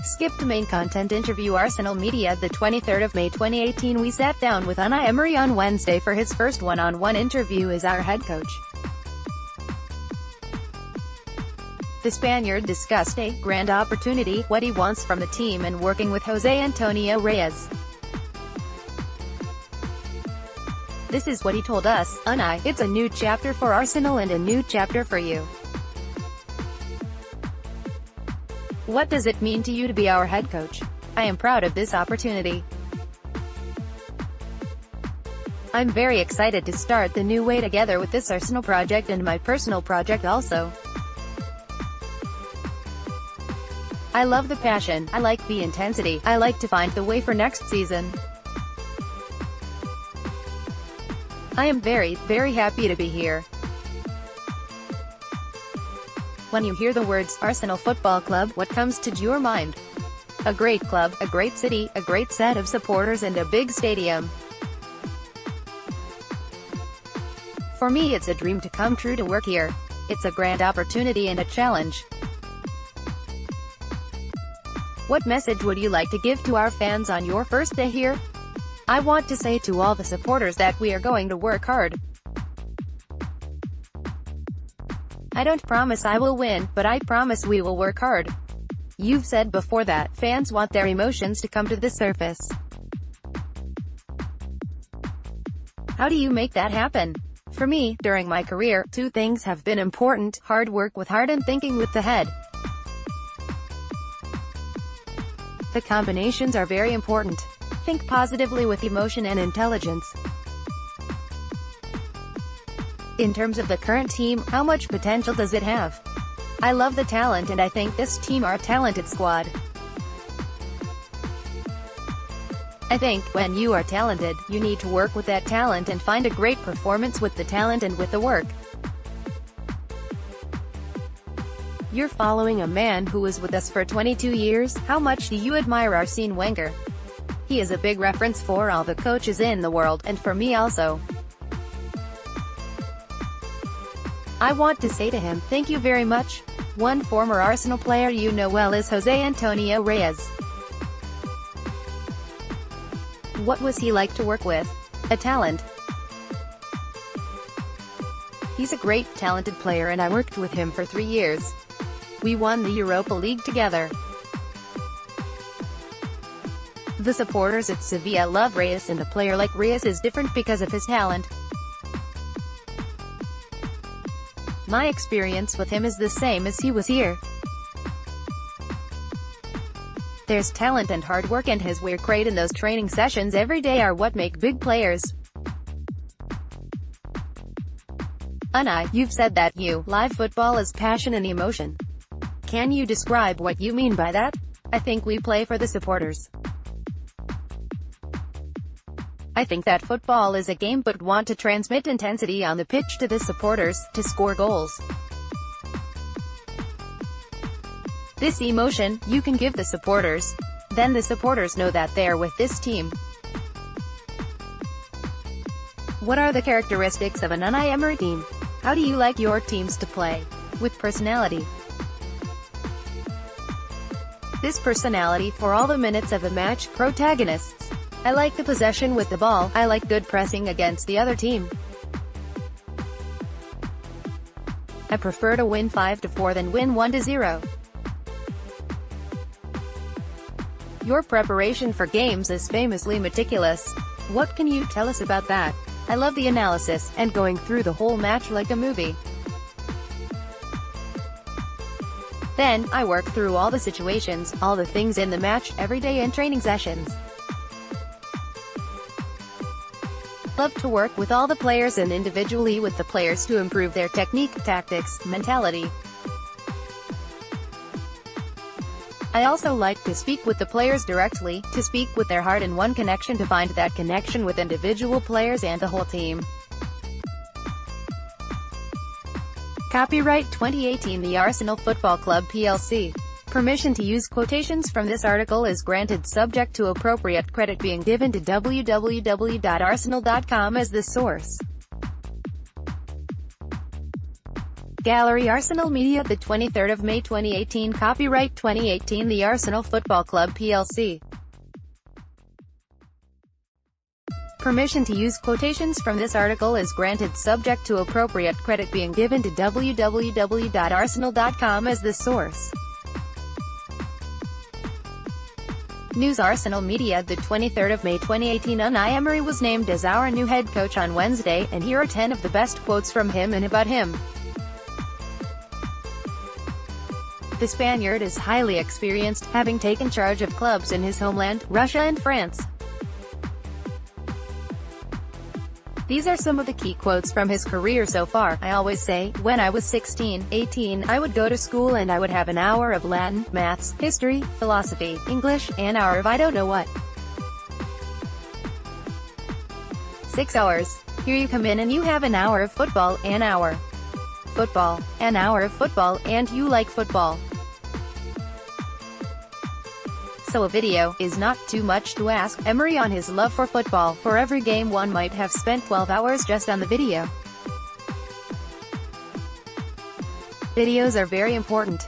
Skipped main content interview. Arsenal Media. The 23rd of May 2018. We sat down with Unai Emery on Wednesday for his first one-on-one interview as our head coach. The Spaniard discussed a grand opportunity, what he wants from the team, and working with Jose Antonio Reyes. This is what he told us: "Unai, it's a new chapter for Arsenal and a new chapter for you. What does it mean to you to be our head coach? I am proud of this opportunity. I'm very excited to start the new way together with this Arsenal project and my personal project also. I love the passion, I like the intensity, I like to find the way for next season. I am very, very happy to be here." When you hear the words Arsenal Football Club, what comes to your mind? A great club, a great city, a great set of supporters, and a big stadium. For me, it's a dream to come true to work here. It's a grand opportunity and a challenge. What message would you like to give to our fans on your first day here? I want to say to all the supporters that we are going to work hard. I don't promise I will win, but I promise we will work hard. You've said before that fans want their emotions to come to the surface. How do you make that happen? For me, during my career, two things have been important: hard work with heart and thinking with the head. The combinations are very important. Think positively with emotion and intelligence. In terms of the current team, how much potential does it have? I love the talent and I think this team are a talented squad. I think, when you are talented, you need to work with that talent and find a great performance with the talent and with the work. You're following a man who was with us for 22 years. How much do you admire Arsene Wenger? He is a big reference for all the coaches in the world, and for me also. I want to say to him, thank you very much. One former Arsenal player you know well is Jose Antonio Reyes. What was he like to work with? A talent. He's a great, talented player and I worked with him for 3 years. We won the Europa League together. The supporters at Sevilla love Reyes, and a player like Reyes is different because of his talent. My experience with him is the same as he was here. There's talent and hard work, and his work rate in those training sessions every day are what make big players. Unai, you've said that you live football is passion and emotion. Can you describe what you mean by that? I think we play for the supporters. I think that football is a game, but want to transmit intensity on the pitch to the supporters, to score goals. This emotion, you can give the supporters. Then the supporters know that they're with this team. What are the characteristics of an Unai Emery team? How do you like your teams to play? With personality. This personality for all the minutes of a match. Protagonists. I like the possession with the ball. I like good pressing against the other team. I prefer to win 5-4 than win 1-0. Your preparation for games is famously meticulous. What can you tell us about that? I love the analysis, and going through the whole match like a movie. Then, I work through all the situations, all the things in the match, every day in training sessions. Love to work with all the players and individually with the players to improve their technique, tactics, mentality. I also like to speak with the players directly, to speak with their heart and one connection, to find that connection with individual players and the whole team. Copyright 2018 The Arsenal Football Club plc. Permission to use quotations from this article is granted, subject to appropriate credit being given to www.arsenal.com as the source. Gallery Arsenal Media, the 23rd of May 2018. Copyright 2018 The Arsenal Football Club plc. Permission to use quotations from this article is granted, subject to appropriate credit being given to www.arsenal.com as the source. News Arsenal Media, the 23rd of May 2018. Unai Emery was named as our new head coach on Wednesday, and here are 10 of the best quotes from him and about him. The Spaniard is highly experienced, having taken charge of clubs in his homeland, Russia and France. These are some of the key quotes from his career so far. I always say, when I was 16, 18, I would go to school and I would have an hour of Latin, maths, history, philosophy, English, an hour of I don't know what. 6 hours. Here you come in and you have an hour of football, an hour. Football, an hour of football, and you like football. So a video is not too much to ask Emery on his love for football. For every game one might have spent 12 hours just on the video. Videos are very important.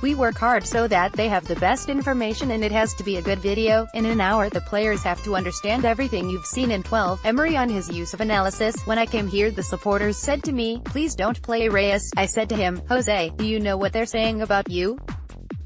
We work hard so that they have the best information, and it has to be a good video. In an hour the players have to understand everything you've seen in 12. Emery on his use of analysis. When I came here the supporters said to me, please don't play Reyes. I said to him, Jose, do you know what they're saying about you?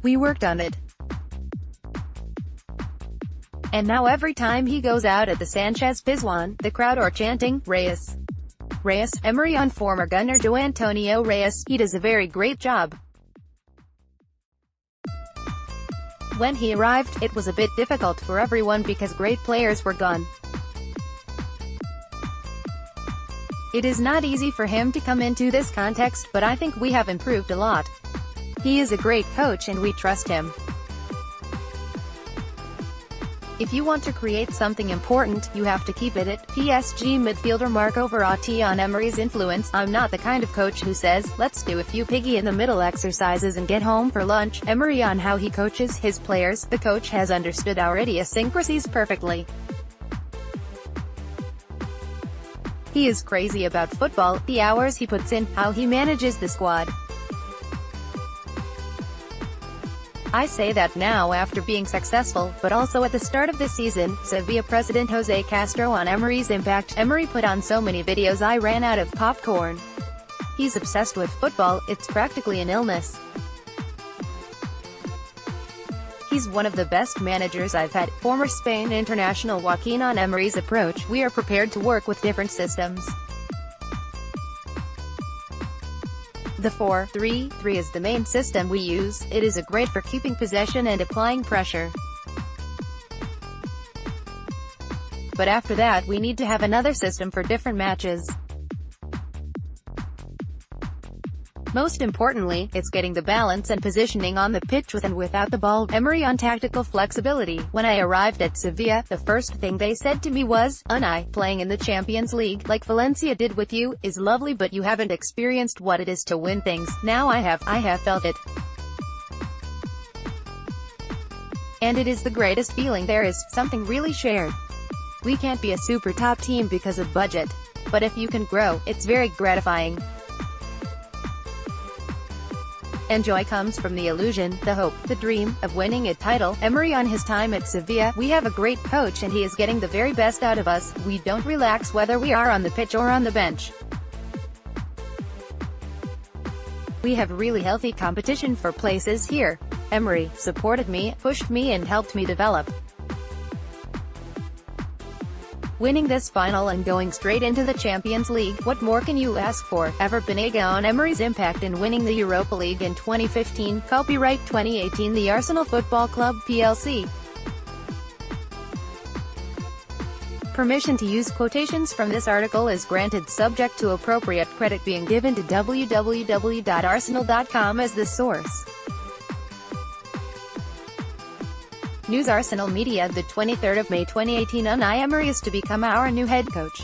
We worked on it. And now every time he goes out at the Sanchez Pizjuan, the crowd are chanting, Reyes. Reyes. Emery on former gunner Jose Antonio Reyes. He does a very great job. When he arrived, it was a bit difficult for everyone because great players were gone. It is not easy for him to come into this context, but I think we have improved a lot. He is a great coach and we trust him. If you want to create something important, you have to keep it at PSG midfielder Marco Verratti on Emery's influence. I'm not the kind of coach who says, let's do a few piggy in the middle exercises and get home for lunch. Emery on how he coaches his players. The coach has understood our idiosyncrasies perfectly. He is crazy about football, the hours he puts in, how he manages the squad. I say that now after being successful, but also at the start of the season. Sevilla president Jose Castro on Emery's impact. Emery put on so many videos I ran out of popcorn. He's obsessed with football, it's practically an illness. He's one of the best managers I've had. Former Spain international Joaquin on Emery's approach. We are prepared to work with different systems. The 4-3-3 is the main system we use. It is great for keeping possession and applying pressure. But after that we need to have another system for different matches. Most importantly, it's getting the balance and positioning on the pitch with and without the ball. Emery on tactical flexibility. When I arrived at Sevilla, the first thing they said to me was, Unai, playing in the Champions League, like Valencia did with you, is lovely, but you haven't experienced what it is to win things. Now I have felt it. And it is the greatest feeling there is, something really shared. We can't be a super top team because of budget. But if you can grow, it's very gratifying. And joy comes from the illusion, the hope, the dream, of winning a title. Emery on his time at Sevilla. We have a great coach and he is getting the very best out of us. We don't relax whether we are on the pitch or on the bench. We have really healthy competition for places here. Emery supported me, pushed me and helped me develop. Winning this final and going straight into the Champions League, what more can you ask for? Ever Banega on Emery's impact in winning the Europa League in 2015. Copyright 2018 The Arsenal Football Club plc. Permission to use quotations from this article is granted, subject to appropriate credit being given to www.arsenal.com as the source. News Arsenal Media, the 23rd of May 2018. Unai Emery is to become our new head coach.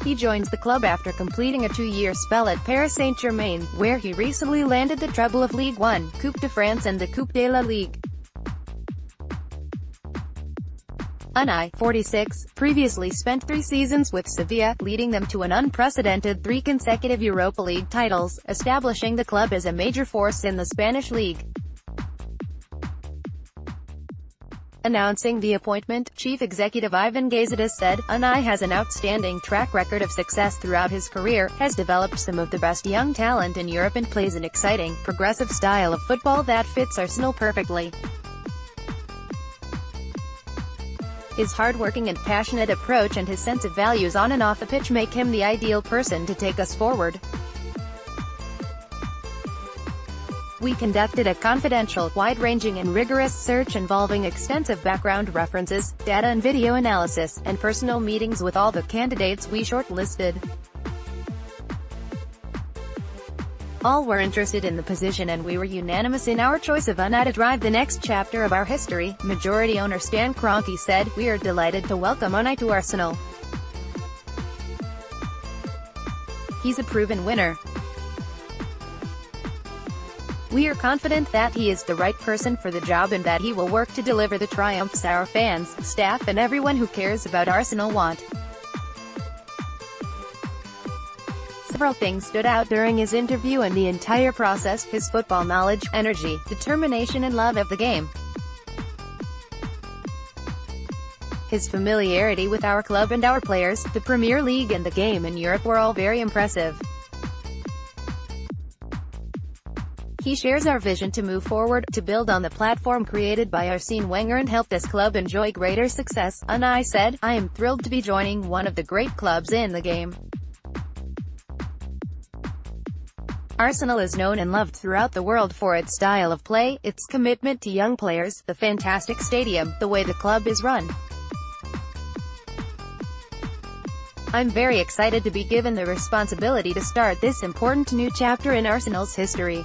He joins the club after completing a 2-year spell at Paris Saint-Germain, where he recently landed the treble of Ligue 1, Coupe de France and the Coupe de la Ligue. Unai, 46, previously spent 3 seasons with Sevilla, leading them to an unprecedented 3 consecutive Europa League titles, establishing the club as a major force in the Spanish league. Announcing the appointment, Chief Executive Ivan Gazidis said, "Unai has an outstanding track record of success throughout his career, has developed some of the best young talent in Europe and plays an exciting, progressive style of football that fits Arsenal perfectly. His hard-working and passionate approach and his sense of values on and off the pitch make him the ideal person to take us forward. We conducted a confidential, wide-ranging and rigorous search involving extensive background references, data and video analysis, and personal meetings with all the candidates we shortlisted. All were interested in the position and we were unanimous in our choice of Unai to drive the next chapter of our history." Majority owner Stan Kroenke said, "We are delighted to welcome Unai to Arsenal. He's a proven winner. We are confident that he is the right person for the job and that he will work to deliver the triumphs our fans, staff and everyone who cares about Arsenal want." Several things stood out during his interview and the entire process: his football knowledge, energy, determination and love of the game. His familiarity with our club and our players, the Premier League and the game in Europe were all very impressive. He shares our vision to move forward, to build on the platform created by Arsene Wenger and help this club enjoy greater success. Unai said, "I am thrilled to be joining one of the great clubs in the game. Arsenal is known and loved throughout the world for its style of play, its commitment to young players, the fantastic stadium, the way the club is run. I'm very excited to be given the responsibility to start this important new chapter in Arsenal's history.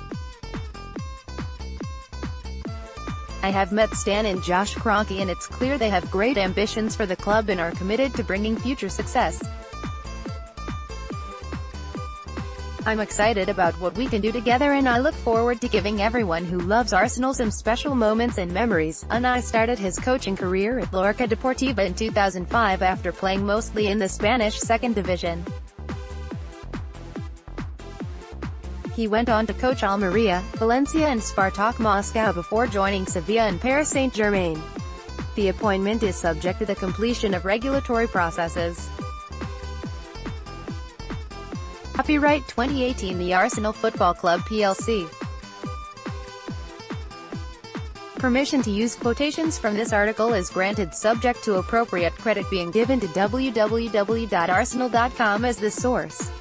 I have met Stan and Josh Kroenke and it's clear they have great ambitions for the club and are committed to bringing future success. I'm excited about what we can do together and I look forward to giving everyone who loves Arsenal some special moments and memories." Unai started his coaching career at Lorca Deportiva in 2005 after playing mostly in the Spanish second division. He went on to coach Almeria, Valencia and Spartak Moscow before joining Sevilla and Paris Saint-Germain. The appointment is subject to the completion of regulatory processes. Copyright 2018 The Arsenal Football Club plc. Permission to use quotations from this article is granted subject to appropriate credit being given to www.arsenal.com as the source.